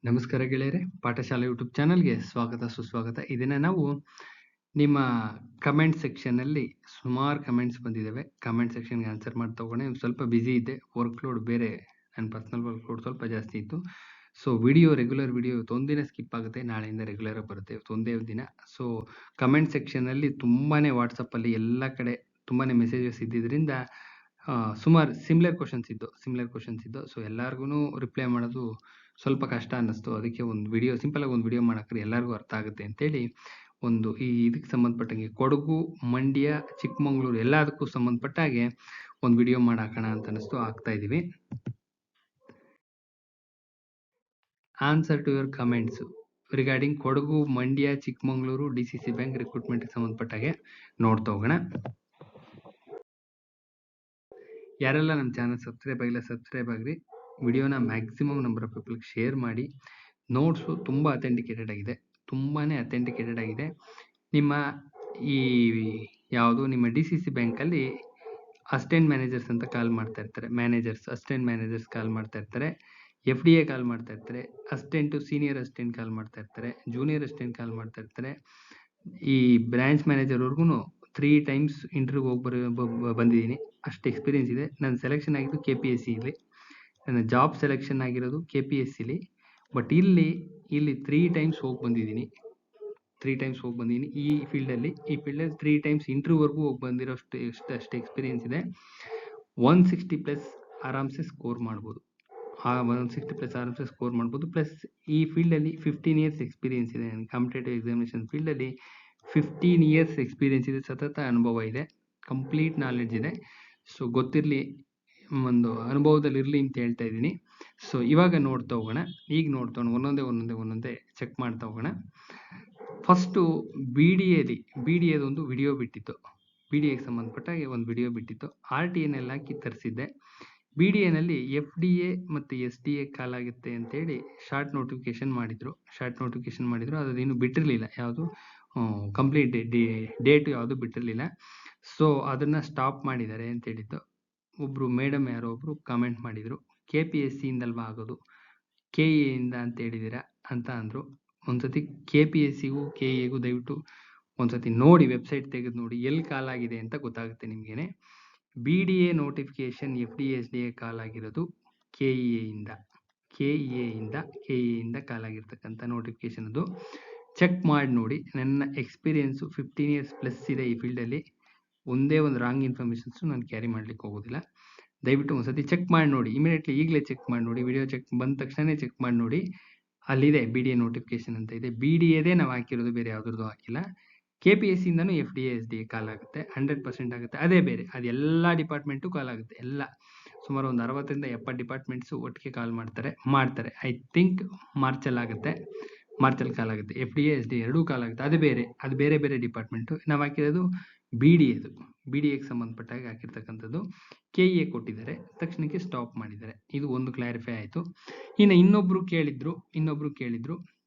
ನಮಸ್ಕಾರ ಗೆಳೆಯರೆ, ಪಾಠಶಾಲೆ ಯೂಟ್ಯೂಬ್ ಚಾನಲ್ಗೆ ಸ್ವಾಗತ ಸುಸ್ವಾಗತ. ಇದನ್ನ ನಾವು ನಿಮ್ಮ ಕಮೆಂಟ್ ಸೆಕ್ಷನ್ನಲ್ಲಿ ಸುಮಾರು ಕಮೆಂಟ್ಸ್ ಬಂದಿದ್ದಾವೆ. ಕಮೆಂಟ್ ಸೆಕ್ಷನ್ಗೆ ಆನ್ಸರ್ ಮಾಡಿ ತಗೊಂಡೆ. ಸ್ವಲ್ಪ ಬ್ಯುಸಿ ಇದ್ದೆ, ವರ್ಕ್ಲೋಡ್ ಬೇರೆ, ನನ್ನ ಪರ್ಸನಲ್ ವರ್ಕ್ಲೋಡ್ ಸ್ವಲ್ಪ ಜಾಸ್ತಿ ಇತ್ತು. ಸೊ ರೆಗ್ಯುಲರ್ ವಿಡಿಯೋ ಇವತ್ತೊಂದಿನ ಸ್ಕಿಪ್ ಆಗುತ್ತೆ, ನಾಳೆಯಿಂದ ರೆಗ್ಯುಲರ್ ಆಗಿ ಬರುತ್ತೆ, ಇವತ್ತೊಂದೇ ದಿನ. ಸೊ ಕಮೆಂಟ್ ಸೆಕ್ಷನ್ನಲ್ಲಿ ತುಂಬಾನೇ ವಾಟ್ಸಪ್ಪಲ್ಲಿ ಎಲ್ಲ ಕಡೆ ತುಂಬಾನೇ ಮೆಸೇಜಸ್ ಇದ್ದಿದ್ದರಿಂದ ಸುಮಾರು ಸಿಮಿಲರ್ ಕ್ವಶನ್ಸ್ ಇದ್ದು. ಸೊ ಎಲ್ಲರಿಗೂ ರಿಪ್ಲೈ ಮಾಡೋದು ಸ್ವಲ್ಪ ಕಷ್ಟ ಅನ್ನಿಸ್ತು. ಅದಕ್ಕೆ ಒಂದು ವಿಡಿಯೋ ಸಿಂಪಲ್ ಆಗಿ ಒಂದು ವಿಡಿಯೋ ಮಾಡಕ್ರೆ ಎಲ್ಲರಿಗೂ ಅರ್ಥ ಆಗುತ್ತೆ ಅಂತೇಳಿ ಒಂದು ಇದಕ್ಕೆ ಸಂಬಂಧಪಟ್ಟಂಗೆ ಕೊಡಗು, ಮಂಡ್ಯ, ಚಿಕ್ಕಮಗಳೂರು ಎಲ್ಲದಕ್ಕೂ ಸಂಬಂಧಪಟ್ಟ ಹಾಗೆ ಒಂದು ವಿಡಿಯೋ ಮಾಡಾಕೋಣ ಅಂತ ಅನಿಸ್ತು, ಆಗ್ತಾ ಇದೀವಿ. Answer to your comments regarding Kodagu, Mandya, Chikkamagaluru DCC bank recruitment ಸಂಬಂಧಪಟ್ಟ ಹಾಗೆ ನೋಡ್ತಾ ಹೋಗೋಣ. ಯಾರೆಲ್ಲ ನಮ್ಮ ಚಾನಲ್ ಸಬ್ಸ್ಕ್ರೈಬ್ ಆಗ್ರಿ. ವಿಡಿಯೋನ ಮ್ಯಾಕ್ಸಿಮಮ್ ನಂಬರ್ ಆಫ್ ಪೀಪಲ್ಗೆ ಶೇರ್ ಮಾಡಿ. ನೋಟ್ಸು ತುಂಬ ತುಂಬಾನೇ ಅಥೆಂಟಿಕೇಟೆಡ್ ಆಗಿದೆ. ನಿಮ್ಮ ಈ ನಿಮ್ಮ DCC ಬ್ಯಾಂಕಲ್ಲಿ ಅಸಿಸ್ಟೆಂಟ್ ಮ್ಯಾನೇಜರ್ಸ್ ಅಂತ ಕಾಲ್ ಮಾಡ್ತಾ ಇರ್ತಾರೆ. ಅಸಿಸ್ಟೆಂಟ್ ಮ್ಯಾನೇಜರ್ಸ್ ಕಾಲ್ ಮಾಡ್ತಾ ಇರ್ತಾರೆ, FDA ಕಾಲ್ ಮಾಡ್ತಾ ಇರ್ತಾರೆ, ಅಸಿಸ್ಟೆಂಟು ಸೀನಿಯರ್ ಅಸಿಸ್ಟೆಂಟ್ ಕಾಲ್ ಮಾಡ್ತಾ ಇರ್ತಾರೆ, ಜೂನಿಯರ್ ಅಸಿಸ್ಟೆಂಟ್ ಕಾಲ್ ಮಾಡ್ತಾ ಇರ್ತಾರೆ. ಈ ಬ್ರಾಂಚ್ ಮ್ಯಾನೇಜರ್ವರೆಗೂ 3 times ಇಂಟರ್ವ್ಯೂಗೆ ಹೋಗಿ ಬಂದಿದ್ದೀನಿ. ಅಷ್ಟು ಎಕ್ಸ್ಪೀರಿಯನ್ಸ್ ಇದೆ. ನಾನು ಸೆಲೆಕ್ಷನ್ ಆಗಿದ್ದು KPSCಲಿ, ನನ್ನ ಜಾಬ್ ಸೆಲೆಕ್ಷನ್ ಆಗಿರೋದು KPSCಲಿ. ಬಟ್ ಇಲ್ಲಿ 3 times ಹೋಗಿ ಬಂದಿದ್ದೀನಿ. ಈ ಫೀಲ್ಡಲ್ಲಿ 3 times ಇಂಟರ್ವ್ಯೂವರೆಗೂ ಹೋಗಿ ಬಂದಿರೋ ಅಷ್ಟು ಎಕ್ಸ್ಪೀರಿಯನ್ಸ್ ಇದೆ. 160+ ಆರಾಮ್ಸೆ ಸ್ಕೋರ್ ಮಾಡ್ಬೋದು. 160+ ಆರಾಮ್ಸೆ ಸ್ಕೋರ್ ಮಾಡ್ಬೋದು. ಪ್ಲಸ್ ಈ ಫೀಲ್ಡಲ್ಲಿ 15 years ಎಕ್ಸ್ಪೀರಿಯನ್ಸ್ ಇದೆ. ನನ್ನ ಕಾಂಪಿಟೇಟಿವ್ ಎಕ್ಸಾಮಿನೇಷನ್ ಫೀಲ್ಡಲ್ಲಿ 15 years ಎಕ್ಸ್ಪೀರಿಯನ್ಸ್ ಇದೆ, ಸತತ ಅನುಭವ ಇದೆ, ಕಂಪ್ಲೀಟ್ ನಾಲೆಡ್ಜ್ ಇದೆ. ಸೊ ಗೊತ್ತಿರಲಿ, ಒಂದು ಅನುಭವದಲ್ಲಿ ಇರಲಿ ಅಂತ ಹೇಳ್ತಾ ಇದ್ದೀನಿ. ಸೊ ಇವಾಗ ನೋಡ್ತಾ ಹೋಗೋಣ. ಒಂದೊಂದೇ ಚೆಕ್ ಮಾಡ್ತಾ ಹೋಗೋಣ. ಫಸ್ಟು BDAದು ಒಂದು ವಿಡಿಯೋ ಬಿಟ್ಟಿತ್ತು. BDAಗೆ ಸಂಬಂಧಪಟ್ಟಾಗೆ ಒಂದು ವಿಡಿಯೋ ಬಿಟ್ಟಿತ್ತು. RTNL ಹಾಕಿ ತರಿಸಿದ್ದೆ. BDAನಲ್ಲಿ FDA ಮತ್ತು SDA ಕಾಲಾಗುತ್ತೆ ಅಂತೇಳಿ ಶಾರ್ಟ್ ನೋಟಿಫಿಕೇಶನ್ ಮಾಡಿದ್ರು. ಅದೇನು ಬಿಟ್ಟಿರಲಿಲ್ಲ, ಯಾವುದು ಕಂಪ್ಲೀಟ್ ಡೇಟ್ ಯಾವುದು ಬಿಟ್ಟಿರಲಿಲ್ಲ. ಸೊ ಅದನ್ನ ಸ್ಟಾಪ್ ಮಾಡಿದ್ದಾರೆ ಅಂತ ಹೇಳಿದ್ದು. ಒಬ್ರು ಮೇಡಮ್ ಯಾರೋ ಒಬ್ರು ಕಾಮೆಂಟ್ ಮಾಡಿದ್ರು, KPSC ಇಂದಲ್ವಾ ಆಗೋದು, KA ಇಂದ ಅಂತ ಹೇಳಿದಿರಾ ಅಂತ ಅಂದ್ರು. ಒಂದ್ಸತಿ KPSCಗೂ KAಗೂ ದಯವಿಟ್ಟು ಒಂದ್ಸತಿ ನೋಡಿ, ವೆಬ್ಸೈಟ್ ತೆಗೆದು ನೋಡಿ, ಎಲ್ಲಿ ಕಾಲ್ ಆಗಿದೆ ಅಂತ ಗೊತ್ತಾಗುತ್ತೆ ನಿಮ್ಗೇನೆ. BDA ನೋಟಿಫಿಕೇಶನ್ FDA SDA ಕಾಲ್ ಆಗಿರೋದು KA ಇಂದ ಕಾಲ್ ಆಗಿರ್ತಕ್ಕಂಥ ನೋಟಿಫಿಕೇಶನ್ ಅದು. ಚೆಕ್ ಮಾಡಿ ನೋಡಿ. ನನ್ನ ಎಕ್ಸ್ಪೀರಿಯನ್ಸು 15 years ಪ್ಲಸ್ ಇದೆ ಈ ಫೀಲ್ಡಲ್ಲಿ. ಒಂದೇ ಒಂದು ರಾಂಗ್ ಇನ್ಫಾರ್ಮೇಷನ್ಸ್ ನಾನು ಕ್ಯಾರಿ ಮಾಡ್ಲಿಕ್ಕೆ ಹೋಗೋದಿಲ್ಲ. ದಯವಿಟ್ಟು ಒಂದ್ಸತಿ ಚೆಕ್ ಮಾಡಿ ನೋಡಿ, ಇಮಿಡಿಯೇಟ್ಲಿ ಈಗಲೇ ಚೆಕ್ ಮಾಡಿ ನೋಡಿ. ವಿಡಿಯೋ ಚೆಕ್ ಬಂದ ತಕ್ಷಣ ಚೆಕ್ ಮಾಡಿ ನೋಡಿ. ಅಲ್ಲಿದೆ BDA ನೋಟಿಫಿಕೇಶನ್ ಅಂತ ಇದೆ. BDAದೇ ನಾವು ಹಾಕಿರೋದು, ಬೇರೆ ಯಾವ್ದ್ರದ್ದು ಹಾಕಿಲ್ಲ. KPSC ಇಂದನೂ FDA SDA ಕಾಲ್ ಆಗುತ್ತೆ, 100% ಆಗುತ್ತೆ. ಅದೇ ಬೇರೆ, ಅದು ಎಲ್ಲ ಡಿಪಾರ್ಟ್ಮೆಂಟು ಕಾಲ್ ಆಗುತ್ತೆ. ಎಲ್ಲ ಸುಮಾರು ಒಂದು 60ರಿಂದ 70 ಡಿಪಾರ್ಟ್ಮೆಂಟ್ಸು ಒಟ್ಟಿಗೆ ಕಾಲ್ ಮಾಡ್ತಾರೆ. ಐ ಥಿಂಕ್ ಮಾರ್ಚಲ್ಲಿ ಕಾಲ್ ಆಗುತ್ತೆ. FDA SDA ಎರಡೂ ಕಾಲ್ ಆಗುತ್ತೆ. ಅದು ಬೇರೆ ಡಿಪಾರ್ಟ್ಮೆಂಟು. ನಾವು ಹಾಕಿರೋದು BDAಗೆ ಸಂಬಂಧಪಟ್ಟಾಗ ಹಾಕಿರ್ತಕ್ಕಂಥದ್ದು. KA ಕೊಟ್ಟಿದ್ದಾರೆ, ತಕ್ಷಣಕ್ಕೆ ಸ್ಟಾಪ್ ಮಾಡಿದ್ದಾರೆ. ಇದು ಒಂದು ಕ್ಲಾರಿಫೈ ಆಯಿತು. ಇನ್ನು ಇನ್ನೊಬ್ರು ಕೇಳಿದ್ರು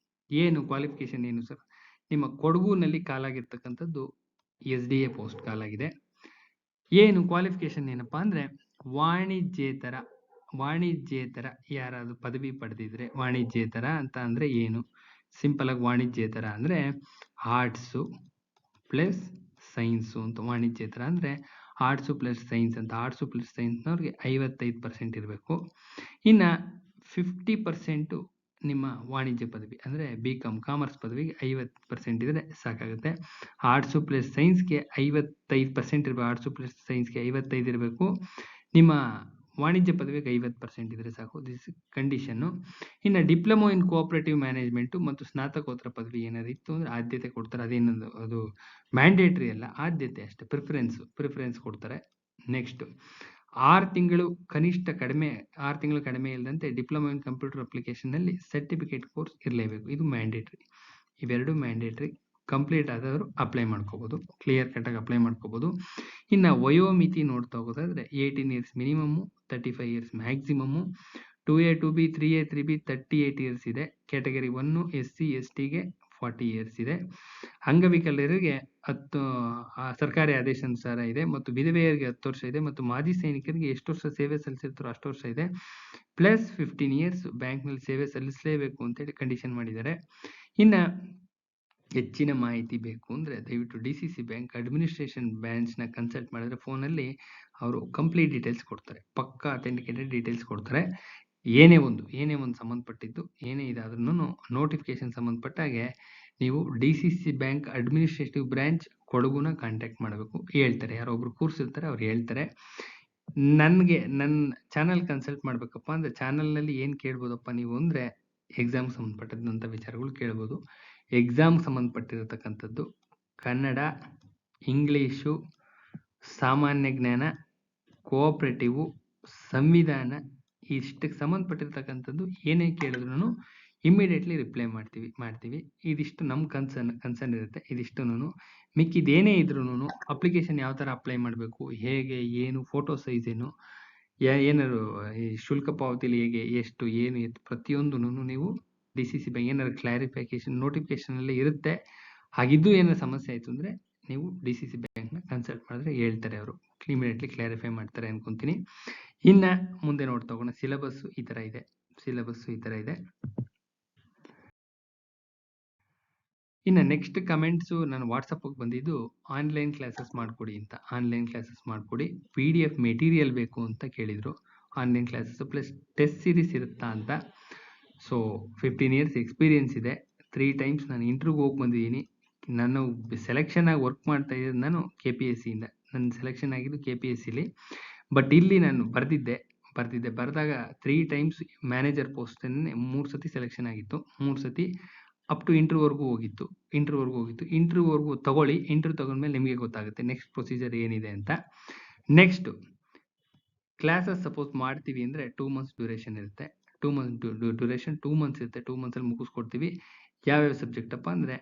ಏನು ಕ್ವಾಲಿಫಿಕೇಶನ್ ಏನು ಸರ್? ನಿಮ್ಮ ಕೊಡಗುನಲ್ಲಿ ಕಾಲಾಗಿರ್ತಕ್ಕಂಥದ್ದು SDA ಪೋಸ್ಟ್ ಕಾಲಾಗಿದೆ. ಏನು ಕ್ವಾಲಿಫಿಕೇಶನ್ ಏನಪ್ಪಾ ಅಂದ್ರೆ ವಾಣಿಜ್ಯೇತರ ಯಾರಾದ್ರೂ ಪದವಿ ಪಡೆದಿದ್ರೆ, ವಾಣಿಜ್ಯೇತರ ಅಂತ ಅಂದ್ರೆ ಏನು? ಸಿಂಪಲ್ ಆಗಿ ವಾಣಿಜ್ಯೇತರ ಅಂದ್ರೆ ಆರ್ಟ್ಸು ಪ್ಲಸ್ ಸೈನ್ಸು ಅಂತ. ವಾಣಿಜ್ಯೇತರ ಅಂದ್ರೆ ಆರ್ಟ್ಸು ಪ್ಲಸ್ ಸೈನ್ಸ್ ಅಂತ. ಆರ್ಟ್ಸು ಪ್ಲಸ್ ಸೈನ್ಸ್ನವ್ರಿಗೆ 55% ಇರಬೇಕು. ಇನ್ನ 50% ನಿಮ್ಮ ವಾಣಿಜ್ಯ ಪದವಿ ಅಂದ್ರೆ BCom ಕಾಮರ್ಸ್ ಪದವಿಗೆ 50% ಇದ್ರೆ ಸಾಕಾಗುತ್ತೆ. ಆರ್ಟ್ಸು ಪ್ಲಸ್ ಸೈನ್ಸ್ಗೆ 55% ಇರಬೇಕು. ಆರ್ಟ್ಸು ಪ್ಲಸ್ ಸೈನ್ಸ್ಗೆ 55 ಇರಬೇಕು. ನಿಮ್ಮ ವಾಣಿಜ್ಯ ಪದವಿಗೆ 50% ಇದ್ರೆ ಸಾಕು. This condition. ಇನ್ನು ಡಿಪ್ಲೊಮೊ ಇನ್ ಕೋಆಪರೇಟಿವ್ ಮ್ಯಾನೇಜ್ಮೆಂಟ್ ಮತ್ತು ಸ್ನಾತಕೋತ್ತರ ಪದವಿ ಏನಾದ್ರು ಇತ್ತು ಅಂದ್ರೆ ಆದ್ಯತೆ ಕೊಡ್ತಾರೆ. ಅದೇನದು, ಅದು ಮ್ಯಾಂಡೇಟ್ರಿ ಅಲ್ಲ, ಆದ್ಯತೆ ಅಷ್ಟೇ, ಪ್ರಿಫರೆನ್ಸ್ ಕೊಡ್ತಾರೆ. ನೆಕ್ಸ್ಟ್ 6 ತಿಂಗಳು ಕಡಿಮೆ ಇಲ್ಲದಂತೆ ಡಿಪ್ಲೊಮಾ ಇನ್ ಕಂಪ್ಯೂಟರ್ ಅಪ್ಲಿಕೇಶನ್ ನಲ್ಲಿ ಸರ್ಟಿಫಿಕೇಟ್ ಕೋರ್ಸ್ ಇರಲೇಬೇಕು. ಇದು ಮ್ಯಾಂಡೇಟ್ರಿ. ಇವೆರಡು ಮ್ಯಾಂಡೇಟ್ರಿ. ಕಂಪ್ಲೀಟ್ ಆದವರು ಅಪ್ಲೈ ಮಾಡ್ಕೋಬಹುದು, ಕ್ಲಿಯರ್ ಕಟ್ ಆಗಿ ಅಪ್ಲೈ ಮಾಡ್ಕೋಬಹುದು. ಇನ್ನು ವಯೋಮಿತಿ ನೋಡ್ತಾ ಹೋಗೋದಾದ್ರೆ 18 years minimum, 35 years maximum. 2A 2B 3A 3B 38 years ಇದೆ. ಕ್ಯಾಟಗರಿ 1 SC STಗೆ 40 years ಇದೆ. ಅಂಗವಿಕಲರಿಗೆ 10 ಸರ್ಕಾರಿ ಆದೇಶಾನುಸಾರ ಇದೆ. ಮತ್ತು ವಿಧವೆಯರಿಗೆ 10 ವರ್ಷ ಇದೆ. ಮತ್ತು ಮಾಜಿ ಸೈನಿಕರಿಗೆ ಎಷ್ಟು ವರ್ಷ ಸೇವೆ ಸಲ್ಲಿಸಿರ್ತಾರೋ ಅಷ್ಟು ವರ್ಷ ಇದೆ. ಪ್ಲಸ್ 15 ಇಯರ್ಸ್ ಬ್ಯಾಂಕ್ನಲ್ಲಿ ಸೇವೆ ಸಲ್ಲಿಸಲೇಬೇಕು ಅಂತೇಳಿ ಕಂಡೀಷನ್ ಮಾಡಿದ್ದಾರೆ. ಇನ್ನು ಹೆಚ್ಚಿನ ಮಾಹಿತಿ ಬೇಕು ಅಂದರೆ ದಯವಿಟ್ಟು DCC ಬ್ಯಾಂಕ್ ಅಡ್ಮಿನಿಸ್ಟ್ರೇಷನ್ ಬ್ರಾಂಚ್ನ ಕನ್ಸಲ್ಟ್ ಮಾಡಿದ್ರೆ ಫೋನಲ್ಲಿ ಅವರು ಕಂಪ್ಲೀಟ್ ಡೀಟೇಲ್ಸ್ ಕೊಡ್ತಾರೆ. ಪಕ್ಕಾ ಅಥೆಂಟಿಕೇಟೆಡ್ ಡೀಟೇಲ್ಸ್ ಕೊಡ್ತಾರೆ. ಏನೇ ಒಂದು ಸಂಬಂಧಪಟ್ಟಿದ್ದು ಏನೇ ಇದಾದ್ರೂ ನೋಟಿಫಿಕೇಶನ್ ಸಂಬಂಧಪಟ್ಟಾಗೆ ನೀವು DCC ಬ್ಯಾಂಕ್ ಅಡ್ಮಿನಿಸ್ಟ್ರೇಟಿವ್ ಬ್ರಾಂಚ್ ಕೊಡಗುನ ಕಾಂಟ್ಯಾಕ್ಟ್ ಮಾಡಬೇಕು. ಹೇಳ್ತಾರೆ, ಯಾರೋ ಒಬ್ರು ಕೂರಿಸಿರ್ತಾರೆ, ಅವ್ರು ಹೇಳ್ತಾರೆ. ನನ್ನ ಚಾನಲ್ ಕನ್ಸಲ್ಟ್ ಮಾಡ್ಬೇಕಪ್ಪ ಅಂದ್ರೆ ಚಾನಲ್ನಲ್ಲಿ ಏನು ಕೇಳ್ಬೋದಪ್ಪ ನೀವು ಅಂದರೆ ಎಕ್ಸಾಮ್ ಸಂಬಂಧಪಟ್ಟಂಥ ವಿಚಾರಗಳು ಕೇಳ್ಬೋದು. ಎಕ್ಸಾಮ್ ಸಂಬಂಧಪಟ್ಟಿರತಕ್ಕಂಥದ್ದು ಕನ್ನಡ, ಇಂಗ್ಲೀಷು, ಸಾಮಾನ್ಯ ಜ್ಞಾನ, ಕೋಆಪರೇಟಿವ್, ಸಂವಿಧಾನ ಇಷ್ಟಕ್ಕೆ ಸಂಬಂಧಪಟ್ಟಿರ್ತಕ್ಕಂಥದ್ದು ಏನೇ ಕೇಳಿದ್ರು ಇಮಿಡಿಯೇಟ್ಲಿ ರಿಪ್ಲೈ ಮಾಡ್ತೀವಿ. ಇದಿಷ್ಟು ನಮ್ಮ ಕನ್ಸರ್ನ್ ಇರುತ್ತೆ. ಇದಿಷ್ಟುನು ಮಿಕ್ಕಿದೇನೇ ಇದ್ರೂ ಅಪ್ಲಿಕೇಶನ್ ಯಾವ ಥರ ಅಪ್ಲೈ ಮಾಡಬೇಕು, ಹೇಗೆ, ಏನು, ಫೋಟೋ ಸೈಜ್ ಏನು, ಏನಾದ್ರು ಈ ಶುಲ್ಕ ಪಾವತಿಲಿ ಹೇಗೆ, ಎಷ್ಟು, ಏನು ಎತ್ತು ಪ್ರತಿಯೊಂದೂ ನೀವು DCC ಬ್ಯಾಂಕ್ ಏನಾದ್ರು ಕ್ಲಾರಿಫಿಕೇಶನ್ ನೋಟಿಫಿಕೇಶನಲ್ಲಿ ಇರುತ್ತೆ. ಹಾಗಿದ್ದು ಏನಾದ್ರು ಸಮಸ್ಯೆ ಆಯಿತು ಅಂದರೆ ನೀವು DCC ಬ್ಯಾಂಕ್ನ ಕನ್ಸಲ್ಟ್ ಮಾಡಿದ್ರೆ ಹೇಳ್ತಾರೆ, ಅವರು ಇಮಿಡಿಯೇಟ್ಲಿ ಕ್ಲಾರಿಫೈ ಮಾಡ್ತಾರೆ ಅನ್ಕೊಂತೀನಿ. ಇನ್ನು ಮುಂದೆ ನೋಡ್ತಾ ಹೋಗೋಣ. ಸಿಲೆಬಸ್ಸು ಈ ಥರ ಇದೆ. ಇನ್ನು ನೆಕ್ಸ್ಟ್ ಕಮೆಂಟ್ಸು ನಾನು ವಾಟ್ಸಪ್ಗೆ ಬಂದಿದ್ದು ಆನ್ಲೈನ್ ಕ್ಲಾಸಸ್ ಮಾಡಿಕೊಡಿ ಅಂತ. PDF ಮೆಟೀರಿಯಲ್ ಬೇಕು ಅಂತ ಕೇಳಿದರು. Online classes plus test series ಇರುತ್ತಾ ಅಂತ. ಸೊ 15 ಇಯರ್ಸ್ ಎಕ್ಸ್ಪೀರಿಯನ್ಸ್ ಇದೆ. 3 ಟೈಮ್ಸ್ ನಾನು ಇಂಟರ್ವ್ಯೂಗೆ ಹೋಗಿ ಬಂದಿದ್ದೀನಿ. ನಾನು ಸೆಲೆಕ್ಷನ್ ಆಗಿ ವರ್ಕ್ ಮಾಡ್ತಾ ಇರೋದು ನಾನು KPSCಯಿಂದ. ನನ್ನ ಸೆಲೆಕ್ಷನ್ ಆಗಿದ್ದು KPSCಲಿ. ಬಟ್ ಇಲ್ಲಿ ನಾನು ಬರೆದಾಗ 3 ಟೈಮ್ಸ್ ಮ್ಯಾನೇಜರ್ ಪೋಸ್ಟನ್ನೇ 3 ಸತಿ ಸೆಲೆಕ್ಷನ್ ಆಗಿತ್ತು. 3 ಸತಿ ಅಪ್ ಟು ಇಂಟರ್ವ್ಯೂವರೆಗೂ ಹೋಗಿತ್ತು. ಇಂಟರ್ವ್ಯೂವರೆಗೂ ತಗೊಳ್ಳಿ. ಇಂಟರ್ವ್ಯೂ ತಗೊಂಡ್ಮೇಲೆ ನಿಮಗೆ ಗೊತ್ತಾಗುತ್ತೆ ನೆಕ್ಸ್ಟ್ ಪ್ರೊಸೀಜರ್ ಏನಿದೆ ಅಂತ. ನೆಕ್ಸ್ಟ್ ಕ್ಲಾಸಸ್ ಸಪೋಸ್ ಮಾಡ್ತೀವಿ ಅಂದರೆ 2 ಮಂತ್ಸ್ ಡ್ಯೂರೇಷನ್ ಇರುತ್ತೆ. 2 ಮಂತ್ಸ್ ಇರುತ್ತೆ. 2 ಮಂತ್ಸಲ್ಲಿ ಮುಗಿಸ್ಕೊಡ್ತೀವಿ. ಯಾವ್ಯಾವ ಸಬ್ಜೆಕ್ಟ್ ಅಪ್ಪ ಅಂದರೆ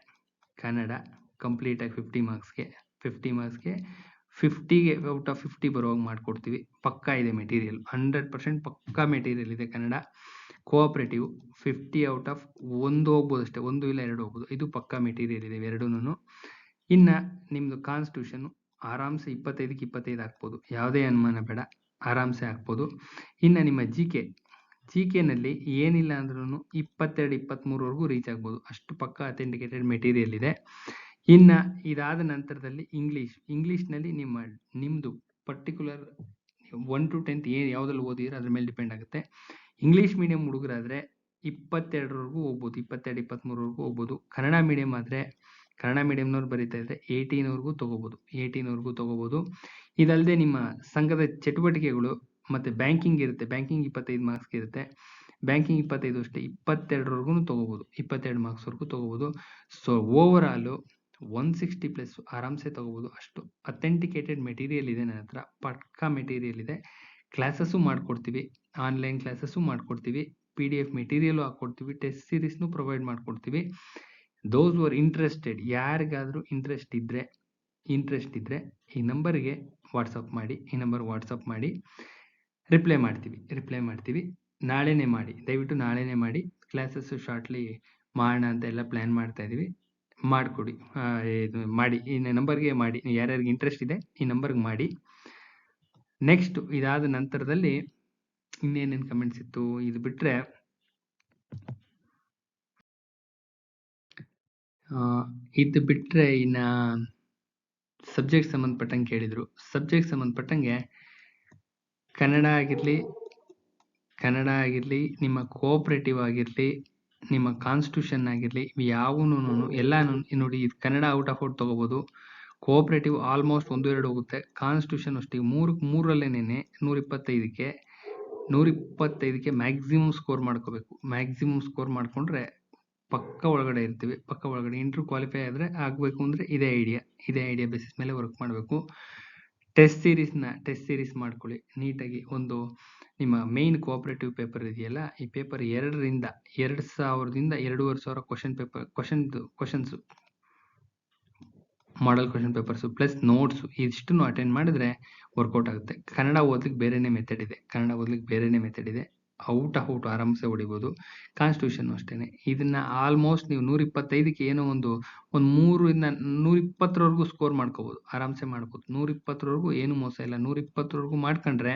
ಕನ್ನಡ ಕಂಪ್ಲೀಟಾಗಿ 50 ಮಾರ್ಕ್ಸ್ಗೆ 50ಗೆ ಔಟ್ ಆಫ್ 50 ಬರುವಾಗ ಮಾಡಿಕೊಡ್ತೀವಿ. ಪಕ್ಕಾ ಇದೆ ಮೆಟೀರಿಯಲ್, 100% ಪಕ್ಕಾ ಮೆಟೀರಿಯಲ್ ಇದೆ. ಕನ್ನಡ ಕೋಆಪರೇಟಿವ್ 50 ಔಟ್ ಆಫ್ 1 ಹೋಗ್ಬೋದು ಅಷ್ಟೇ, 1 ಇಲ್ಲ 2 ಹೋಗ್ಬೋದು. ಇದು ಪಕ್ಕಾ ಮೆಟೀರಿಯಲ್ ಇದೆ ಎರಡೂನು. ಇನ್ನು ನಿಮ್ಮದು ಕಾನ್ಸ್ಟಿಟ್ಯೂಷನ್ ಆರಾಮ್ಸೆ 25ಕ್ಕೆ 25 ಹಾಕ್ಬೋದು, ಯಾವುದೇ ಅನುಮಾನ ಬೇಡ, ಆರಾಮ್ಸೆ ಹಾಕ್ಬೋದು. ಇನ್ನು ನಿಮ್ಮ GKನಲ್ಲಿ ಏನಿಲ್ಲ ಅಂದ್ರೂ 22, 23ವರೆಗೂ ರೀಚ್ ಆಗ್ಬೋದು. ಅಷ್ಟು ಪಕ್ಕಾ ಅಥೆಂಟಿಕೇಟೆಡ್ ಮೆಟೀರಿಯಲ್ ಇದೆ. ಇನ್ನು ಇದಾದ ನಂತರದಲ್ಲಿ ಇಂಗ್ಲೀಷ್ನಲ್ಲಿ ನಿಮ್ಮದು ಪರ್ಟಿಕ್ಯುಲರ್ 1 to 10th ಯಾವುದ್ರಲ್ಲಿ ಓದಿದ್ರೆ ಅದ್ರ ಮೇಲೆ ಡಿಪೆಂಡ್ ಆಗುತ್ತೆ. ಇಂಗ್ಲೀಷ್ ಮೀಡಿಯಂ ಹುಡುಗರಾದರೆ 22ವರೆಗೂ ಹೋಗ್ಬೋದು, 22, 23ವರೆಗೂ ಹೋಗ್ಬೋದು. ಕನ್ನಡ ಮೀಡಿಯಂ ಆದರೆ ಕನ್ನಡ ಮೀಡಿಯಂನವ್ರು ಬರೀತಾ ಇದ್ದರೆ 18ವರೆಗೂ ತೊಗೋಬೋದು. ಇದಲ್ಲದೆ ನಿಮ್ಮ ಸಂಘದ ಚಟುವಟಿಕೆಗಳು ಮತ್ತು ಬ್ಯಾಂಕಿಂಗ್ ಇರುತ್ತೆ. ಬ್ಯಾಂಕಿಂಗ್ 25 ಮಾರ್ಕ್ಸ್ಗೆ ಇರುತ್ತೆ. ಬ್ಯಾಂಕಿಂಗ್ 25 ಅಷ್ಟೇ, 22ವರೆಗೂ ತೊಗೋಬೋದು, 22 ಮಾರ್ಕ್ಸ್ವರೆಗೂ ತೊಗೋಬೋದು. ಸೊ ಓವರ್ ಆಲು 160 ಪ್ಲಸ್ ಆರಾಮ್ಸೆ ತೊಗೋಬೋದು. ಅಷ್ಟು ಅಥೆಂಟಿಕೇಟೆಡ್ ಮೆಟೀರಿಯಲ್ ಇದೆ ನನ್ನ ಹತ್ರ, ಪಕ್ಕಾ ಮೆಟೀರಿಯಲ್ ಇದೆ. ಕ್ಲಾಸಸ್ಸು ಮಾಡಿಕೊಡ್ತೀವಿ, ಆನ್ಲೈನ್ ಕ್ಲಾಸಸ್ಸು ಮಾಡಿಕೊಡ್ತೀವಿ, PDF ಮೆಟೀರಿಯಲು ಹಾಕ್ಕೊಡ್ತೀವಿ, ಟೆಸ್ಟ್ ಸೀರೀಸ್ನು ಪ್ರೊವೈಡ್ ಮಾಡಿಕೊಡ್ತೀವಿ. ದೋಸ್ ಆರ್ ಇಂಟ್ರೆಸ್ಟೆಡ್, ಯಾರಿಗಾದರೂ ಇಂಟ್ರೆಸ್ಟ್ ಇದ್ದರೆ ಈ ನಂಬರ್ಗೆ ವಾಟ್ಸಪ್ ಮಾಡಿ, ರಿಪ್ಲೈ ಮಾಡ್ತೀವಿ. ನಾಳೆನೇ ಮಾಡಿ, ದಯವಿಟ್ಟು ನಾಳೆನೇ ಮಾಡಿ. ಕ್ಲಾಸಸ್ಸು ಶಾರ್ಟ್ಲಿ ಮಾಡೋಣ ಅಂತ ಎಲ್ಲ ಪ್ಲ್ಯಾನ್ ಮಾಡ್ತಾ ಇದ್ದೀವಿ. ಮಾಡಿಕೊಡಿ, ಇದು ಮಾಡಿ, ಈ ನಂಬರ್ಗೆ ಮಾಡಿ. ಯಾರ್ಯಾರಿಗೆ ಇಂಟ್ರೆಸ್ಟ್ ಇದೆ ಈ ನಂಬರ್ಗೆ ಮಾಡಿ. ನೆಕ್ಸ್ಟ್ ಇದಾದ ನಂತರದಲ್ಲಿ ಇನ್ನೇನೇನು ಕಮೆಂಟ್ಸ್ ಇತ್ತು, ಇದು ಬಿಟ್ಟರೆ ಇನ್ನು ಸಬ್ಜೆಕ್ಟ್ ಸಂಬಂಧಪಟ್ಟಂಗೆ ಕೇಳಿದರು. ಸಬ್ಜೆಕ್ಟ್ ಸಂಬಂಧಪಟ್ಟಂಗೆ ಕನ್ನಡ ಆಗಿರಲಿ, ನಿಮ್ಮ ಕೋಆಪರೇಟಿವ್ ಆಗಿರಲಿ, ನಿಮ್ಮ ಕಾನ್ಸ್ಟಿಟ್ಯೂಷನ್ ಆಗಿರಲಿ, ಯಾವೂನು ಎಲ್ಲಾನು ನೋಡಿ. ಇದು ಕನ್ನಡ ಔಟ್ ಆಫ್ ಔಟ್ ತೊಗೋಬೋದು. ಕೋಆಪರೇಟಿವ್ ಆಲ್ಮೋಸ್ಟ್ 1-2 ಹೋಗುತ್ತೆ. ಕಾನ್ಸ್ಟಿಟ್ಯೂಷನ್ ಅಷ್ಟೇ 3ರಲ್ಲೇನೆ 125ಕ್ಕೆ ಮ್ಯಾಕ್ಸಿಮಮ್ ಸ್ಕೋರ್ ಮಾಡ್ಕೋಬೇಕು. ಮ್ಯಾಕ್ಸಿಮಮ್ ಸ್ಕೋರ್ ಮಾಡಿಕೊಂಡ್ರೆ ಪಕ್ಕ ಒಳಗಡೆ ಇರ್ತೀವಿ. ಇಂಟರ್ವ್ಯೂ ಕ್ವಾಲಿಫೈ ಆದರೆ ಆಗಬೇಕು ಅಂದರೆ ಇದೇ ಐಡಿಯಾ ಬೇಸಿಸ್ ಮೇಲೆ ವರ್ಕ್ ಮಾಡಬೇಕು. ಟೆಸ್ಟ್ ಸೀರೀಸ್ ಮಾಡ್ಕೊಳ್ಳಿ ನೀಟಾಗಿ. ಒಂದು ನಿಮ್ಮ ಮೇನ್ ಕೋಆಪರೇಟಿವ್ ಪೇಪರ್ ಇದೆಯಲ್ಲ, ಈ ಪೇಪರ್ 2ರಿಂದ 2,500 questions model question papers plus notes ಇಷ್ಟನ್ನು ಅಟೆಂಡ್ ಮಾಡಿದ್ರೆ ವರ್ಕೌಟ್ ಆಗುತ್ತೆ. ಕನ್ನಡ ಓದ್ಲಿಕ್ಕೆ ಬೇರೆನೇ ಮೆಥಡ್ ಇದೆ. ಔಟ್ ಆಫ್ ಔಟ್ ಆರಾಮ್ಸೆ ಹೊಡಿಬೋದು. ಕಾನ್ಸ್ಟಿಟ್ಯೂಷನ್ ಅಷ್ಟೇ. ಇದನ್ನ ಆಲ್ಮೋಸ್ಟ್ ನೀವು 125ಕ್ಕೆ ಏನೋ ಒಂದು 3ರಿಂದ 120ವರೆಗೂ ಸ್ಕೋರ್ ಮಾಡ್ಕೋಬೋದು, ಆರಾಮ್ಸೆ ಮಾಡ್ಬೋದು. 120ವರೆಗೂ ಏನು ಮೋಸ ಇಲ್ಲ. 120ವರೆಗೂ ಮಾಡ್ಕೊಂಡ್ರೆ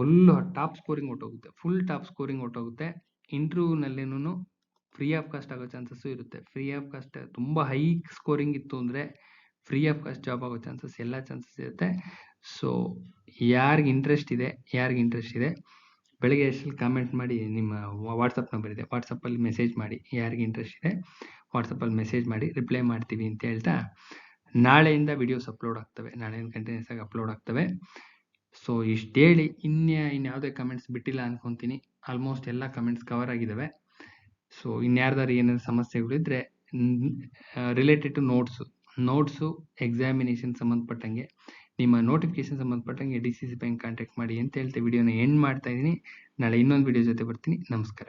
ಫುಲ್ ಟಾಪ್ ಸ್ಕೋರಿಂಗ್ ಹೊರ್ಟೋಗುತ್ತೆ. ಇಂಟರ್ವ್ಯೂನಲ್ಲೇನು ಫ್ರೀ ಆಫ್ ಕಾಸ್ಟ್ ಆಗೋ ಚಾನ್ಸಸ್ಸು ಇರುತ್ತೆ. ಫ್ರೀ ಆಫ್ ಕಾಸ್ಟ್ ತುಂಬ ಹೈ ಸ್ಕೋರಿಂಗ್ ಇತ್ತು ಅಂದರೆ ಫ್ರೀ ಆಫ್ ಕಾಸ್ಟ್ ಜಾಬ್ ಆಗೋ ಚಾನ್ಸಸ್ ಎಲ್ಲ ಚಾನ್ಸಸ್ ಇರುತ್ತೆ. ಸೊ ಯಾರಿಗೆ ಇಂಟ್ರೆಸ್ಟ್ ಇದೆ ಬೆಳಗ್ಗೆ ಅಷ್ಟರಲ್ಲಿ ಕಾಮೆಂಟ್ ಮಾಡಿ. ನಿಮ್ಮ ವಾಟ್ಸಪ್ ನಂಬರ್ ಇದೆ, ವಾಟ್ಸಪ್ಪಲ್ಲಿ ಮೆಸೇಜ್ ಮಾಡಿ. ಯಾರಿಗೆ ಇಂಟ್ರೆಸ್ಟ್ ಇದೆ ವಾಟ್ಸಪ್ಪಲ್ಲಿ ಮೆಸೇಜ್ ಮಾಡಿ, ರಿಪ್ಲೈ ಮಾಡ್ತೀವಿ ಅಂತ ಹೇಳ್ತಾ, ನಾಳೆಯಿಂದ ವಿಡಿಯೋಸ್ ಅಪ್ಲೋಡ್ ಆಗ್ತವೆ. ನಾಳೆಯಿಂದ ಕಂಟಿನ್ಯೂಸ್ ಆಗಿ ಅಪ್ಲೋಡ್ ಆಗ್ತವೆ. ಸೊ ಇಷ್ಟು ಹೇಳಿ ಇನ್ಯಾವುದೇ ಕಮೆಂಟ್ಸ್ ಬಿಟ್ಟಿಲ್ಲ ಅನ್ಕೊತೀನಿ. ಆಲ್ಮೋಸ್ಟ್ ಎಲ್ಲ ಕಮೆಂಟ್ಸ್ ಕವರ್ ಆಗಿದ್ದಾವೆ. ಸೊ ಇನ್ಯಾರ್ದಾರು ಏನಾದ್ರು ಸಮಸ್ಯೆಗಳಿದ್ರೆ ರಿಲೇಟೆಡ್ ಟು ನೋಟ್ಸು ಎಕ್ಸಾಮಿನೇಷನ್ ಸಂಬಂಧಪಟ್ಟಂಗೆ, ನಿಮ್ಮ ನೋಟಿಫಿಕೇಶನ್ ಸಂಬಂಧಪಟ್ಟಂಗೆ DCC ಬ್ಯಾಂಕ್ ಕಾಂಟ್ಯಾಕ್ಟ್ ಮಾಡಿ ಅಂತ ಹೇಳ್ತಾ ವಿಡಿಯೋನ ಎಂಡ್ ಮಾಡ್ತಾ ಇದ್ದೀನಿ. ನಾಳೆ ಇನ್ನೊಂದು ವಿಡಿಯೋ ಜೊತೆ ಬರ್ತೀನಿ. ನಮಸ್ಕಾರ.